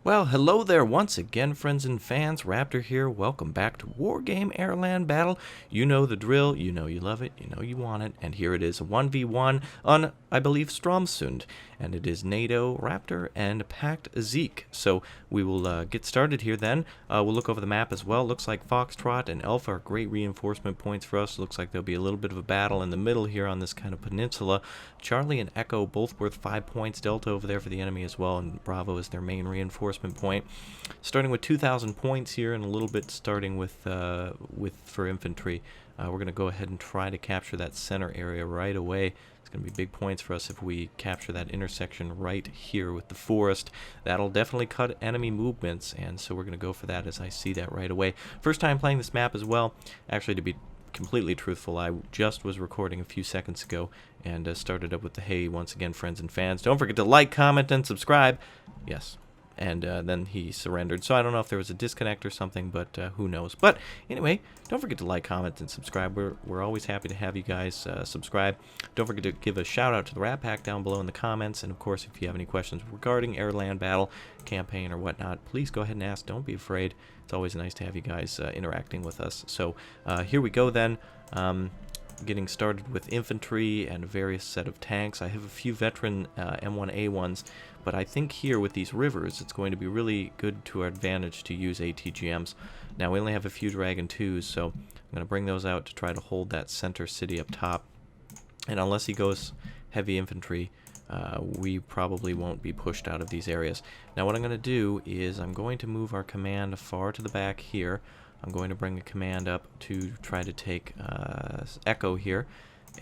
Well, hello there once again, friends and fans. Raptor here. Welcome back to Wargame AirLand Battle. You know the drill. You know you love it. You know you want it. And here it is, a 1v1 on, I believe, Stromsund. And it is NATO, Raptor, and Pact Zeke. So we will get started here then. We'll look over the map as well. Looks like Foxtrot and Alpha are great reinforcement points for us. Looks like there'll be a little bit of a battle in the middle here on this kind of peninsula. Charlie and Echo both worth 5 points. Delta over there for the enemy as well. And Bravo is their main reinforcement point. Starting with 2,000 points here, and a little bit starting with for infantry. We're going to go ahead and try to capture that center area right away. It's going to be big points for us if we capture that intersection right here with the forest. That'll definitely cut enemy movements, and so we're going to go for that as I see that right away. First time playing this map as well. Actually, to be completely truthful, I just was recording a few seconds ago and started up with the hey once again, friends and fans. Don't forget to like, comment, and subscribe. Yes. And then he surrendered. So I don't know if there was a disconnect or something, but who knows. But anyway, don't forget to like, comment, and subscribe. We're always happy to have you guys subscribe. Don't forget to give a shout out to the Rat Pack down below in the comments. And of course, if you have any questions regarding AirLand Battle, campaign, or whatnot, please go ahead and ask. Don't be afraid. It's always nice to have you guys interacting with us. So here we go then. Getting started with infantry and a various set of tanks. I have a few veteran M1A1s, but I think here with these rivers it's going to be really good to our advantage to use ATGMs. Now we only have a few Dragon 2s, so I'm going to bring those out to try to hold that center city up top. And unless he goes heavy infantry, we probably won't be pushed out of these areas. Now what I'm going to do is I'm going to move our command far to the back here. I'm going to bring a command up to try to take Echo here,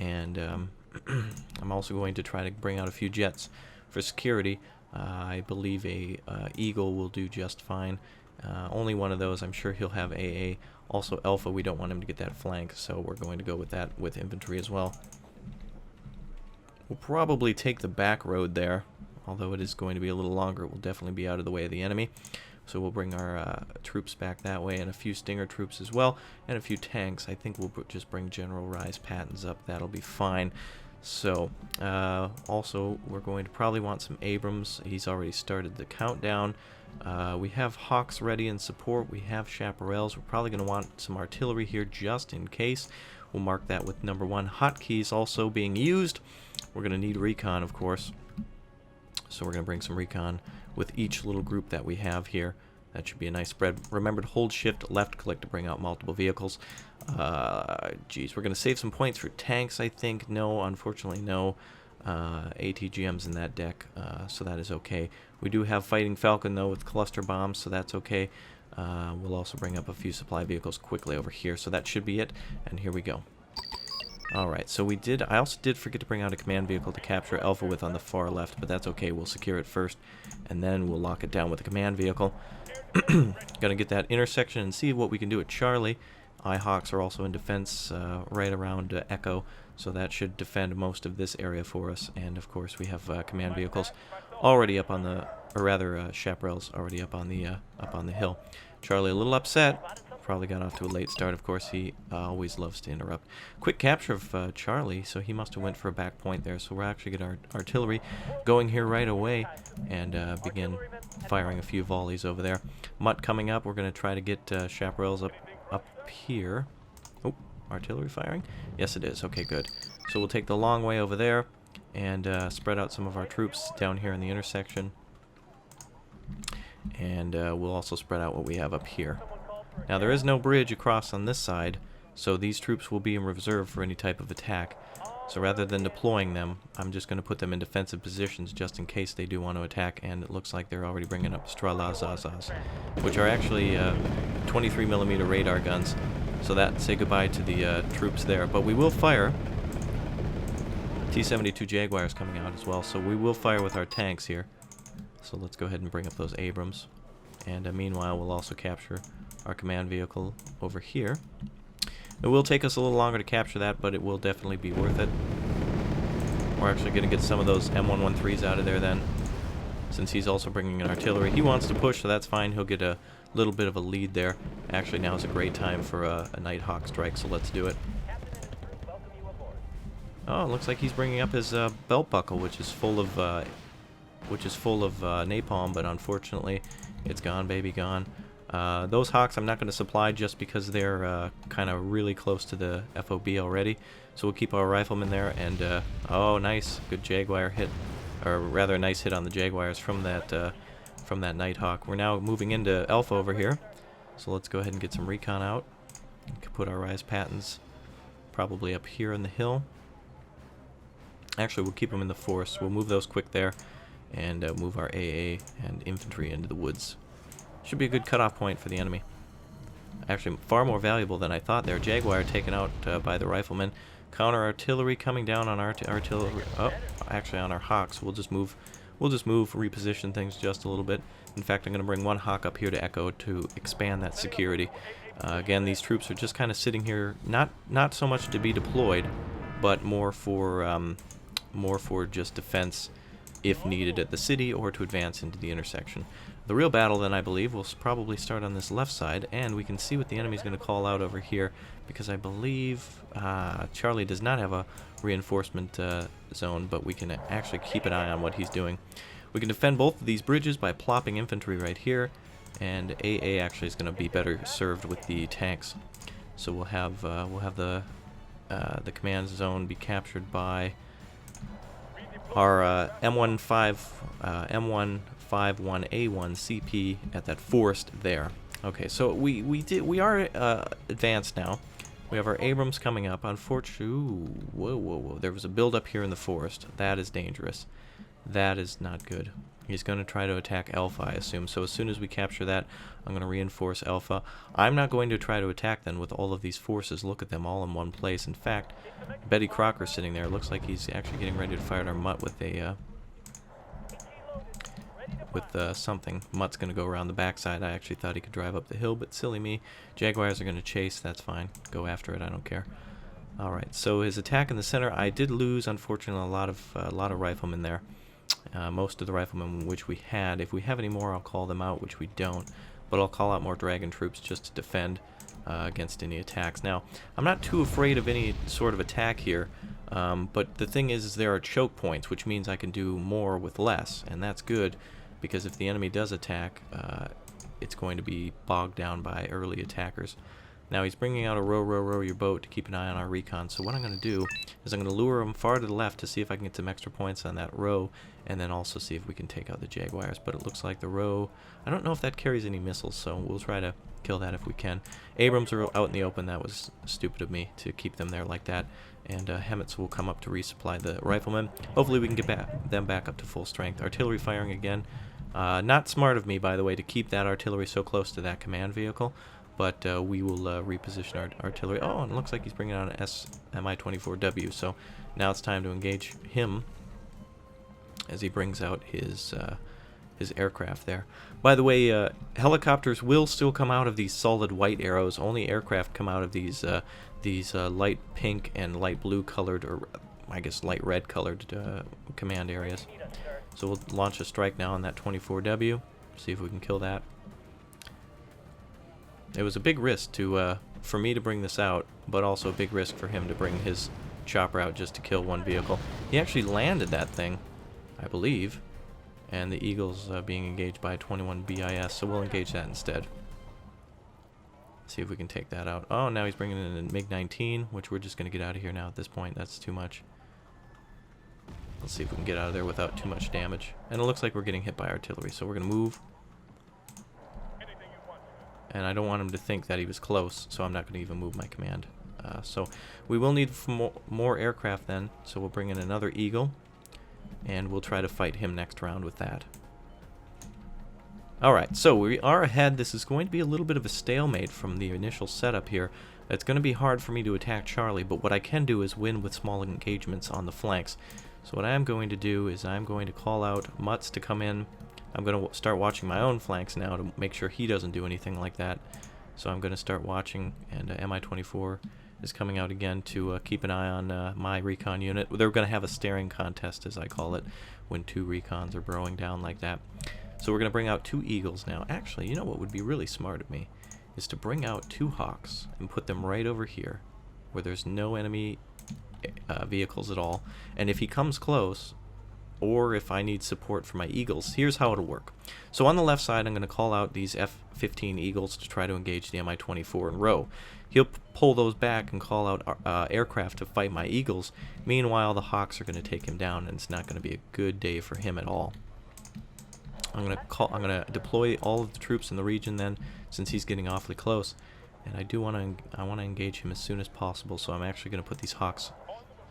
and I'm also going to try to bring out a few jets for security. I believe a Eagle will do just fine. Only one of those. I'm sure he'll have AA. Also Alpha, we don't want him to get that flank, so we're going to go with that with infantry as well. We'll probably take the back road there, although it is going to be a little longer. It will definitely be out of the way of the enemy. So we'll bring our troops back that way, and a few Stinger troops as well, and a few tanks. I think we'll just bring General Rise Pattons up. That'll be fine. So, also, we're going to probably want some Abrams. He's already started the countdown. We have Hawks ready in support. We have Chaparrals. We're probably going to want some artillery here just in case. We'll mark that with number 1. Hotkeys also being used. We're going to need recon, of course. So we're going to bring some recon with each little group that we have here. That should be a nice spread. Remember to hold shift left click to bring out multiple vehicles. Geez, we're going to save some points for tanks, I think. No, unfortunately, no ATGMs in that deck, so that is okay. We do have Fighting Falcon, though, with cluster bombs, so that's okay. We'll also bring up a few supply vehicles quickly over here, so that should be it. And here we go. Alright, so I also did forget to bring out a command vehicle to capture Alpha with on the far left, but that's okay. We'll secure it first, and then we'll lock it down with a command vehicle. Gonna get that intersection and see what we can do at Charlie. Ihawks are also in defense right around Echo, so that should defend most of this area for us. And of course we have command vehicles already up on the, or rather Chaparrals already up on the hill. Charlie a little upset. Probably got off to a late start. Of course, he always loves to interrupt. Quick capture of Charlie, so he must have went for a back point there. So we're actually getting our artillery going here right away and begin firing a few volleys over there. Mutt coming up. We're going to try to get Chaparrals up here. Oh, artillery firing? Yes, it is. Okay, good. So we'll take the long way over there and spread out some of our troops down here in the intersection. And we'll also spread out what we have up here. Now there is no bridge across on this side, so these troops will be in reserve for any type of attack. So rather than deploying them, I'm just going to put them in defensive positions just in case they do want to attack, and it looks like they're already bringing up Stralazazas, which are actually 23mm radar guns. So that, say goodbye to the troops there. But we will fire. T-72 Jaguars coming out as well, so we will fire with our tanks here. So let's go ahead and bring up those Abrams. And meanwhile, we'll also capture our command vehicle over here. It will take us a little longer to capture that, but it will definitely be worth it. We're actually going to get some of those M113s out of there then, since he's also bringing in artillery. He wants to push, so that's fine. He'll get a little bit of a lead there. Actually, now is a great time for a Nighthawk strike, so let's do it. Oh, it looks like he's bringing up his belt buckle, which is full of which is full of napalm, but unfortunately it's gone, baby, gone. Those Hawks I'm not going to supply just because they're kind of really close to the FOB already. So we'll keep our riflemen there, and oh, nice, good Jaguar hit, or rather a nice hit on the Jaguars from that Nighthawk. We're now moving into Alpha over here, so let's go ahead and get some recon out. We can put our rise patents probably up here in the hill. Actually, we'll keep them in the forest. We'll move those quick there, and move our AA and infantry into the woods. Should be a good cutoff point for the enemy. Actually, far more valuable than I thought there. Jaguar taken out by the riflemen. Counter artillery coming down on our artillery. Oh, actually on our Hawks. We'll just move, reposition things just a little bit. In fact, I'm going to bring one Hawk up here to Echo to expand that security. Again, these troops are just kind of sitting here, not so much to be deployed, but more for just defense if needed at the city or to advance into the intersection. The real battle, then, I believe, will probably start on this left side, and we can see what the enemy's going to call out over here, because I believe Charlie does not have a reinforcement zone, but we can actually keep an eye on what he's doing. We can defend both of these bridges by plopping infantry right here, and AA actually is going to be better served with the tanks. So we'll have the command zone be captured by our M151A1 CP at that forest there. Okay, so we are advanced now. We have our Abrams coming up. Unfortunately, whoa. There was a build up here in the forest. That is dangerous. That is not good. He's going to try to attack Alpha, I assume. So as soon as we capture that, I'm going to reinforce Alpha. I'm not going to try to attack them with all of these forces. Look at them all in one place. In fact, Betty Crocker sitting there. Looks like he's actually getting ready to fire at our Mutt with a something. Mutt's going to go around the backside. I actually thought he could drive up the hill, but silly me. Jaguars are going to chase. That's fine. Go after it. I don't care. All right. So his attack in the center, I did lose, unfortunately, a lot of riflemen there. Most of the riflemen which we had. If we have any more, I'll call them out, which we don't. But I'll call out more dragon troops just to defend against any attacks. Now, I'm not too afraid of any sort of attack here. But the thing is there are choke points, which means I can do more with less, and that's good. Because if the enemy does attack, it's going to be bogged down by early attackers. Now he's bringing out a row your boat to keep an eye on our recon. So what I'm going to do is I'm going to lure him far to the left to see if I can get some extra points on that row, and then also see if we can take out the Jaguars. But it looks like the row, I don't know if that carries any missiles, so we'll try to kill that if we can. Abrams are out in the open. That was stupid of me to keep them there like that. And Hemets will come up to resupply the riflemen. Hopefully we can get them back up to full strength. Artillery firing again. Not smart of me, by the way, to keep that artillery so close to that command vehicle, but we will reposition our artillery. Oh, and it looks like he's bringing on an Mi-24W, so now it's time to engage him as he brings out his aircraft there. By the way, helicopters will still come out of these solid white arrows. Only aircraft come out of these light pink and light blue colored, or I guess light red colored command areas. So we'll launch a strike now on that 24W, see if we can kill that. It was a big risk for me to bring this out, but also a big risk for him to bring his chopper out just to kill one vehicle. He actually landed that thing, I believe, and the Eagle's being engaged by 21 BIS, so we'll engage that instead. See if we can take that out. Oh, now he's bringing in a MiG-19, which we're just going to get out of here now at this point. That's too much. Let's see if we can get out of there without too much damage. And it looks like we're getting hit by artillery, so we're going to move. And I don't want him to think that he was close, so I'm not going to even move my command. So we will need more aircraft then, so we'll bring in another Eagle, and we'll try to fight him next round with that. Alright, so we are ahead. This is going to be a little bit of a stalemate from the initial setup here. It's going to be hard for me to attack Charlie, but what I can do is win with small engagements on the flanks. So what I am going to do is I'm going to call out Mutts to come in. I'm going to start watching my own flanks now to make sure he doesn't do anything like that. So I'm going to start watching, and Mi-24 is coming out again to keep an eye on my recon unit. They're going to have a staring contest, as I call it, when two recons are burrowing down like that. So we're going to bring out two Eagles now. Actually, you know what would be really smart of me is to bring out two Hawks and put them right over here where there's no enemy vehicles at all. And if he comes close, or if I need support for my Eagles. Here's how it'll work. So on the left side, I'm going to call out these F-15 Eagles to try to engage the Mi-24 in row. He'll pull those back and call out aircraft to fight my Eagles. Meanwhile, the Hawks are going to take him down, and it's not going to be a good day for him at all. I'm going to deploy all of the troops in the region then, since he's getting awfully close. And I want to engage him as soon as possible, so I'm actually going to put these Hawks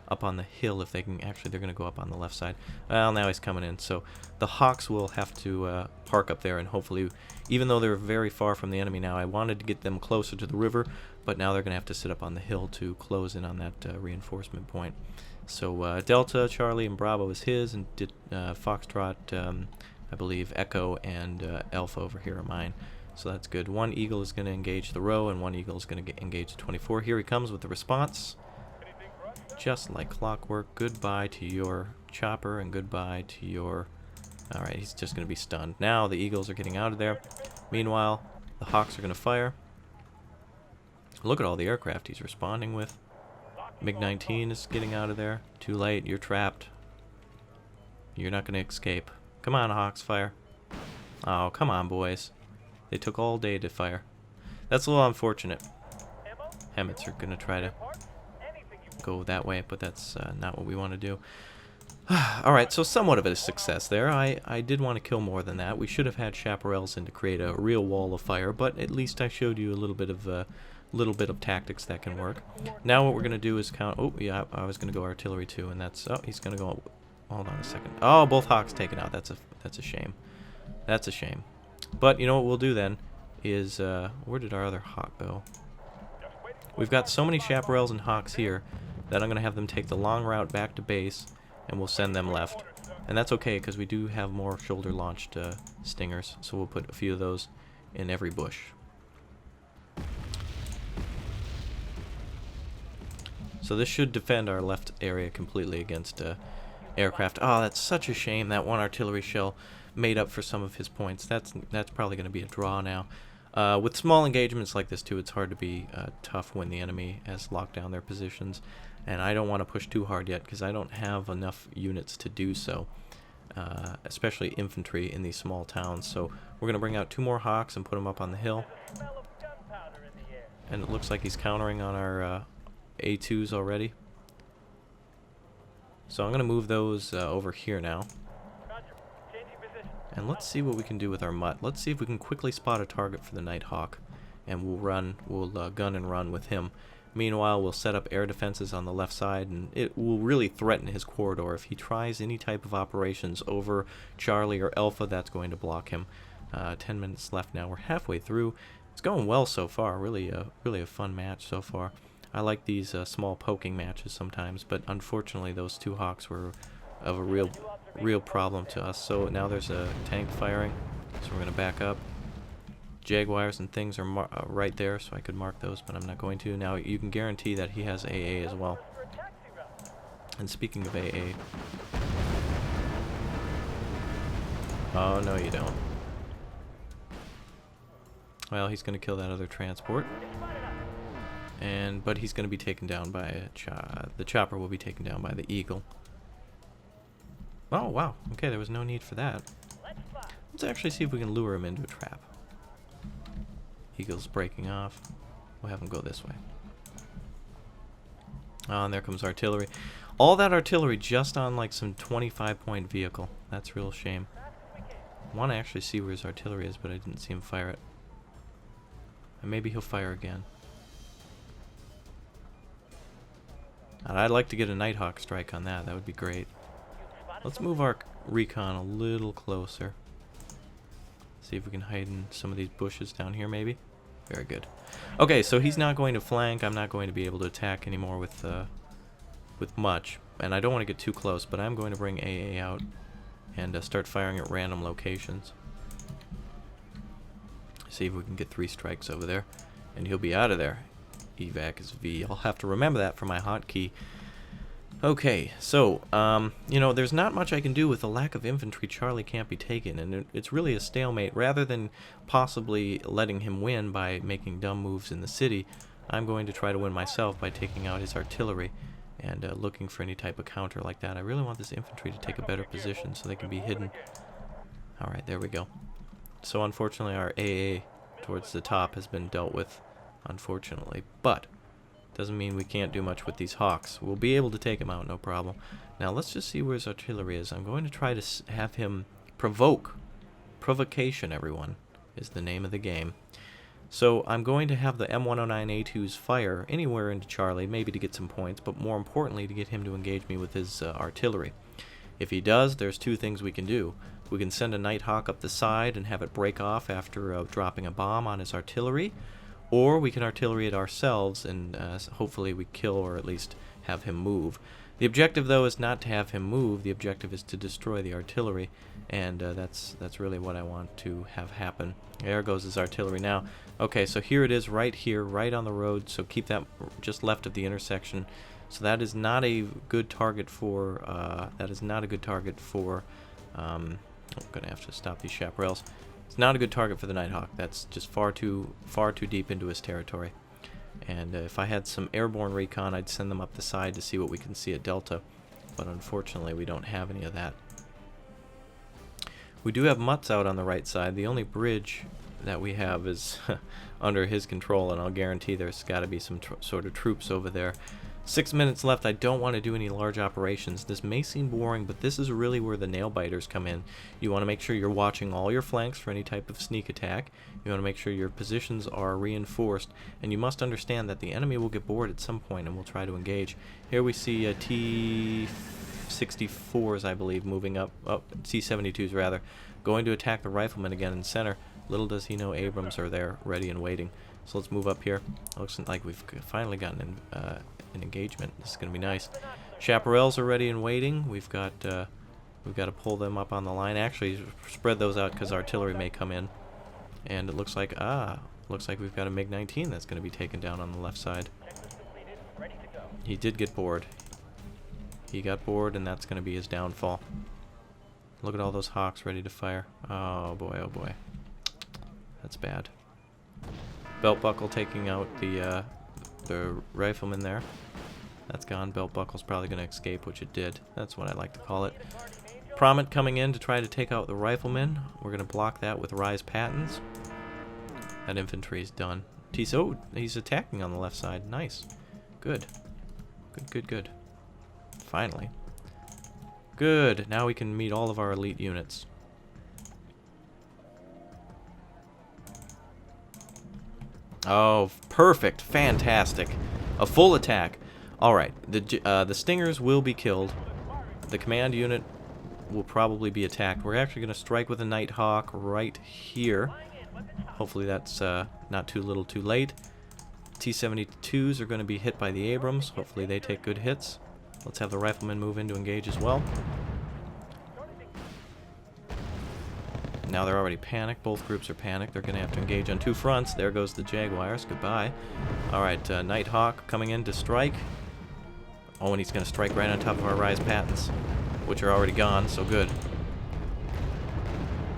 up on the hill if they can. Actually, they're going to go up on the left side. Well, now he's coming in, so the Hawks will have to park up there, and hopefully, even though they're very far from the enemy now, I wanted to get them closer to the river, but now they're going to have to sit up on the hill to close in on that reinforcement point. So Delta, Charlie, and Bravo is his, and Foxtrot, I believe Echo and Alpha over here are mine. So that's good. One Eagle is going to engage the row, and one Eagle is going to engage the 24. Here he comes with the response. Just like clockwork. Goodbye to your chopper, and goodbye to your... Alright, he's just going to be stunned. Now the Eagles are getting out of there. Meanwhile, the Hawks are going to fire. Look at all the aircraft he's responding with. MiG-19 is getting out of there. Too late. You're trapped. You're not going to escape. Come on, Hawks, fire. Oh, come on, boys. They took all day to fire. That's a little unfortunate. Hemets are going to try to go that way, but that's not what we want to do. Alright, so somewhat of a success there. I did want to kill more than that. We should have had chaparrals in to create a real wall of fire, but at least I showed you a little bit of tactics that can work. Now what we're going to do is count... Oh, yeah, I was going to go artillery too, and that's... Oh, he's going to go... Hold on a second. Oh, both Hawks taken out. That's a shame. That's a shame. But you know what we'll do then is... where did our other Hawk go? We've got so many chaparrals and Hawks here that I'm going to have them take the long route back to base, and we'll send them left. And that's okay, because we do have more shoulder-launched stingers, so we'll put a few of those in every bush. So this should defend our left area completely against aircraft. Oh, that's such a shame. That one artillery shell made up for some of his points. That's probably going to be a draw now. With small engagements like this too, it's hard to be tough when the enemy has locked down their positions, and I don't want to push too hard yet because I don't have enough units to do so, especially infantry in these small towns. So we're going to bring out 2 more Hawks and put them up on the hill, and it looks like he's countering on our A2s already. So I'm going to move those over here now. And let's see what we can do with our mutt. Let's see if we can quickly spot a target for the Nighthawk, and we'll gun and run with him. Meanwhile, we'll set up air defenses on the left side, and it will really threaten his corridor. If he tries any type of operations over Charlie or Alpha, that's going to block him. 10 minutes left now. We're halfway through. It's going well so far. Really a fun match so far. I like these small poking matches sometimes, but unfortunately those 2 Hawks were of a real problem to us. So now there's a tank firing, so we're going to back up. Jaguars and things are right there, so I could mark those, but I'm not going to. Now you can guarantee that he has AA as well. And speaking of AA... Oh, no you don't. Well, he's going to kill that other transport. But he's going to be taken down by the chopper will be taken down by the Eagle. Oh, wow. Okay, there was no need for that. Let's actually see if we can lure him into a trap. Eagle's breaking off. We'll have him go this way. Oh, and there comes artillery. All that artillery just on like some 25-point vehicle. That's a real shame. I want to actually see where his artillery is, but I didn't see him fire it. And maybe he'll fire again. And I'd like to get a Nighthawk strike on that. That would be great. Let's move our recon a little closer. See if we can hide in some of these bushes down here, maybe. Very good. Okay, so he's not going to flank. I'm not going to be able to attack anymore with much. And I don't want to get too close, but I'm going to bring AA out and start firing at random locations. See if we can get 3 strikes over there. And he'll be out of there. Evac is V. I'll have to remember that for my hotkey. Okay, so, you know, there's not much I can do with the lack of infantry. Charlie can't be taken, and it's really a stalemate. Rather than possibly letting him win by making dumb moves in the city, I'm going to try to win myself by taking out his artillery and looking for any type of counter like that. I really want this infantry to take a better position so they can be hidden. Alright, there we go. So unfortunately our AA towards the top has been dealt with, unfortunately. But doesn't mean we can't do much with these Hawks. We'll be able to take him out, no problem. Now let's just see where his artillery is. I'm going to try to have him provoke. Provocation, everyone, is the name of the game. So I'm going to have the M109A2s fire anywhere into Charlie, maybe to get some points, but more importantly to get him to engage me with his artillery. If he does, there's two things we can do. We can send a Nighthawk up the side and have it break off after dropping a bomb on his artillery, or we can artillery it ourselves and hopefully we kill or at least have him move. The objective, though, is not to have him move. The objective is to destroy the artillery, and that's really what I want to have happen. There goes his artillery now. Okay, so here it is, right here, right on the road. So keep that just left of the intersection. So that is not a good target for. I'm gonna have to stop these chaparrals. It's not a good target for the Nighthawk. That's just far too deep into his territory. And if I had some airborne recon, I'd send them up the side to see what we can see at Delta. But unfortunately, we don't have any of that. We do have Mutts out on the right side. The only bridge that we have is under his control, and I'll guarantee there's got to be some sort of troops over there. 6 minutes left. I don't want to do any large operations. This may seem boring, but this is really where the nail biters come in. You want to make sure you're watching all your flanks for any type of sneak attack. You want to make sure your positions are reinforced, and you must understand that the enemy will get bored at some point and will try to engage. Here we see T-64s, I believe, moving up. Oh, T-72s rather, going to attack the riflemen again in center. Little does he know Abrams are there, ready and waiting. So let's move up here. Looks like we've finally gotten an engagement. This is going to be nice. Chaparrals are ready and waiting. We've got to pull them up on the line. Actually, spread those out because artillery may come in. And it looks like we've got a MiG-19 that's going to be taken down on the left side. He did get bored. He got bored, and that's going to be his downfall. Look at all those Hawks ready to fire. Oh boy, oh boy. That's bad. Belt buckle taking out the rifleman there. That's gone. Belt buckle's probably going to escape, which it did. That's what I like to call it. Promet coming in to try to take out the rifleman. We're going to block that with Rise Patents. That infantry's done. Oh, he's attacking on the left side. Nice. Good. Good, good, good. Finally. Good. Now we can meet all of our elite units. Oh, perfect. Fantastic. A full attack. Alright, the Stingers will be killed. The command unit will probably be attacked. We're actually going to strike with a Nighthawk right here. Hopefully that's not too little too late. T-72s are going to be hit by the Abrams. Hopefully they take good hits. Let's have the riflemen move in to engage as well. Now they're already panicked. Both groups are panicked. They're going to have to engage on two fronts. There goes the Jaguars. Goodbye. Alright, Nighthawk coming in to strike. Oh, and he's going to strike right on top of our Rise Patents, which are already gone, so good.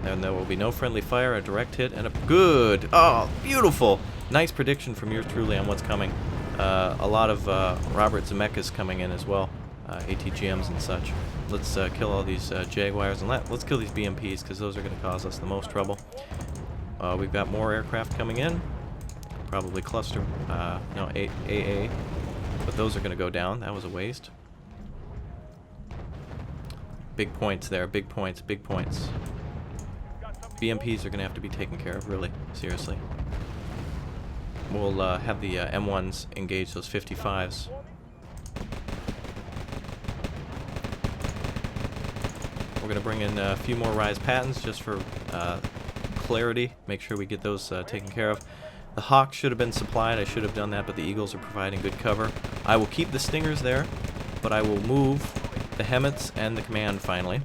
And there will be no friendly fire, a direct hit, and a good. Oh, beautiful. Nice prediction from yours truly on what's coming. A lot of Robert Zemeckis coming in as well. ATGMs and such. Let's kill all these Jaguars, and let's kill these BMPs, because those are going to cause us the most trouble. We've got more aircraft coming in. Probably cluster, no, AA. But those are going to go down. That was a waste. Big points there, big points, big points. BMPs are going to have to be taken care of, really, seriously. We'll have the M1s engage those 55s. We're going to bring in a few more Rise Patents just for clarity. Make sure we get those taken care of. The Hawks should have been supplied. I should have done that, but the Eagles are providing good cover. I will keep the Stingers there, but I will move the Hemmets and the command finally.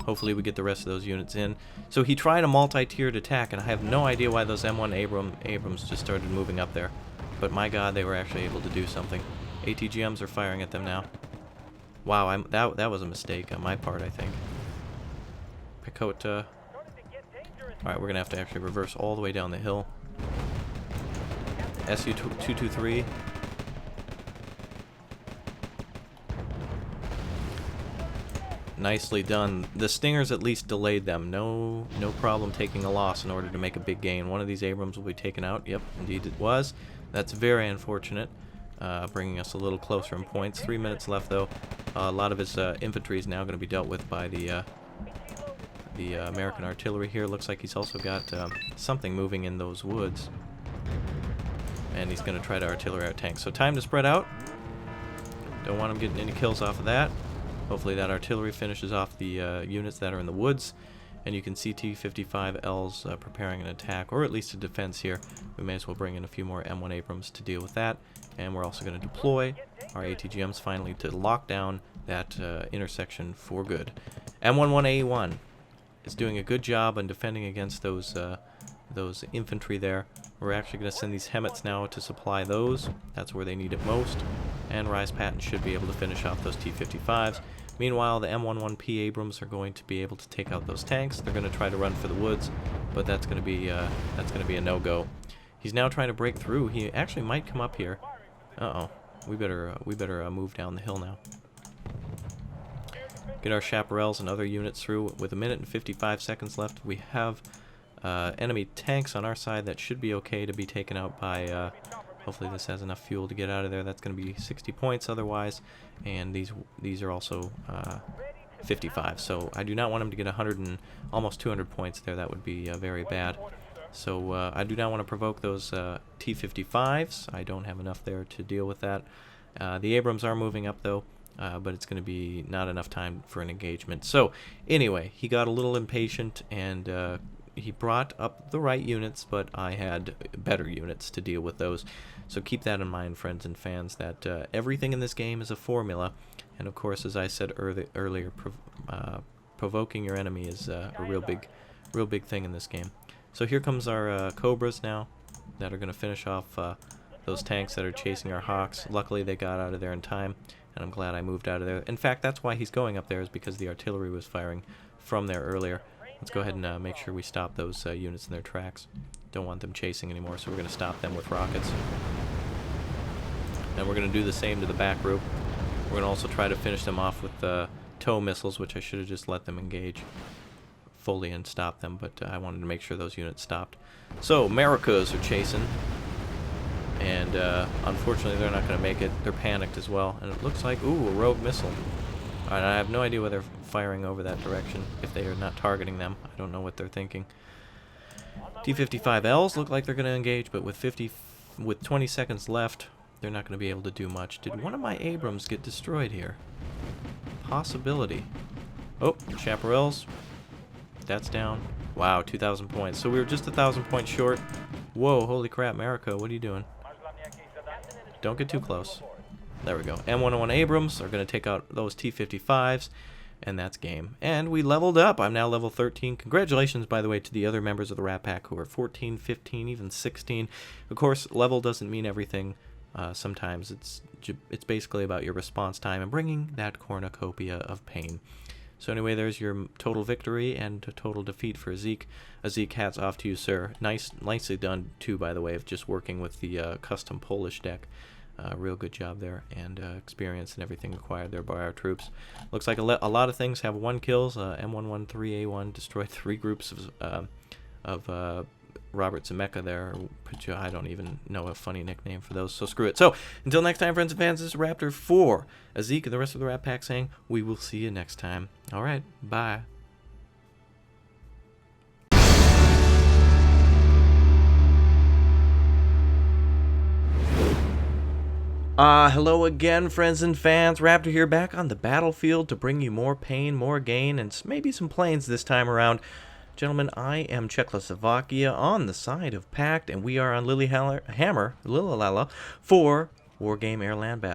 Hopefully we get the rest of those units in. So he tried a multi-tiered attack, and I have no idea why those M1 Abrams just started moving up there. But my god, they were actually able to do something. ATGMs are firing at them now. Wow, that was a mistake on my part, I think. Pecota. Alright, we're going to have to actually reverse all the way down the hill. SU-223. Nicely done. The Stingers at least delayed them. No problem taking a loss in order to make a big gain. One of these Abrams will be taken out. Yep, indeed it was. That's very unfortunate, bringing us a little closer in points. 3 minutes left, though. A lot of his infantry is now going to be dealt with by the American artillery here. Looks like he's also got something moving in those woods. And he's going to try to artillery our tanks. So time to spread out. Don't want him getting any kills off of that. Hopefully that artillery finishes off the units that are in the woods. And you can see T-55Ls preparing an attack, or at least a defense here. We may as well bring in a few more M1 Abrams to deal with that. And we're also going to deploy our ATGMs finally to lock down that intersection for good. M11A1 is doing a good job on defending against those infantry there. We're actually going to send these Hemets now to supply those. That's where they need it most. And Rise Patton should be able to finish off those T-55s. Meanwhile, the M11P Abrams are going to be able to take out those tanks. They're going to try to run for the woods, but that's going to be a no-go. He's now trying to break through. He actually might come up here. Uh-oh. We better move down the hill now. Get our chaparrals and other units through. With 1 minute and 55 seconds left, we have enemy tanks on our side that should be okay to be taken out by... hopefully this has enough fuel to get out of there. That's going to be 60 points otherwise. And these are also 55. So I do not want him to get 100 and almost 200 points there. That would be very bad. So I do not want to provoke those T-55s. I don't have enough there to deal with that. The Abrams are moving up though. But it's going to be not enough time for an engagement. So anyway, he got a little impatient and he brought up the right units, but I had better units to deal with those. So keep that in mind, friends and fans, that everything in this game is a formula. And of course, as I said earlier, provoking your enemy is a real big thing in this game. So here comes our Cobras now that are going to finish off those tanks that are chasing our Hawks. Luckily, they got out of there in time, and I'm glad I moved out of there. In fact, that's why he's going up there, is because the artillery was firing from there earlier. Let's go ahead and make sure we stop those units in their tracks. Don't want them chasing anymore, so we're going to stop them with rockets. And we're going to do the same to the back group. We're going to also try to finish them off with tow missiles, which I should have just let them engage fully and stop them, but I wanted to make sure those units stopped. So, Americas are chasing. And unfortunately, they're not going to make it. They're panicked as well. And it looks like, ooh, a rogue missile. Alright, I have no idea why they're firing over that direction. If they are not targeting them, I don't know what they're thinking. T-55Ls look like they're going to engage, but with 20 seconds left, they're not going to be able to do much. Did one of my Abrams get destroyed here? Possibility. Oh, chaparrals. That's down. Wow, 2,000 points. So we were just 1,000 points short. Whoa, holy crap, America, what are you doing? Don't get too close. There we go. M101 Abrams are going to take out those T-55s, and that's game. And we leveled up. I'm now level 13. Congratulations, by the way, to the other members of the Rat Pack who are 14, 15, even 16. Of course, level doesn't mean everything. Sometimes it's basically about your response time and bringing that cornucopia of pain. So anyway, there's your total victory and total defeat for Zeke. Zeke, hats off to you, sir. Nicely done, too, by the way, of just working with the custom Polish deck. Real good job there, and experience and everything required there by our troops. Looks like a lot of things have 1 kills. M113A1 destroyed 3 groups of Robert Zemeckis there. I don't even know a funny nickname for those, so screw it. So, until next time, friends and fans, this is Raptor 4. Zeke and the rest of the Rat Pack saying, we will see you next time. Alright, bye. Hello again, friends and fans. Raptor here, back on the battlefield to bring you more pain, more gain, and maybe some planes this time around. Gentlemen, I am Czechoslovakia on the side of Pact, and we are on Lilyhammer for Wargame AirLand Battle.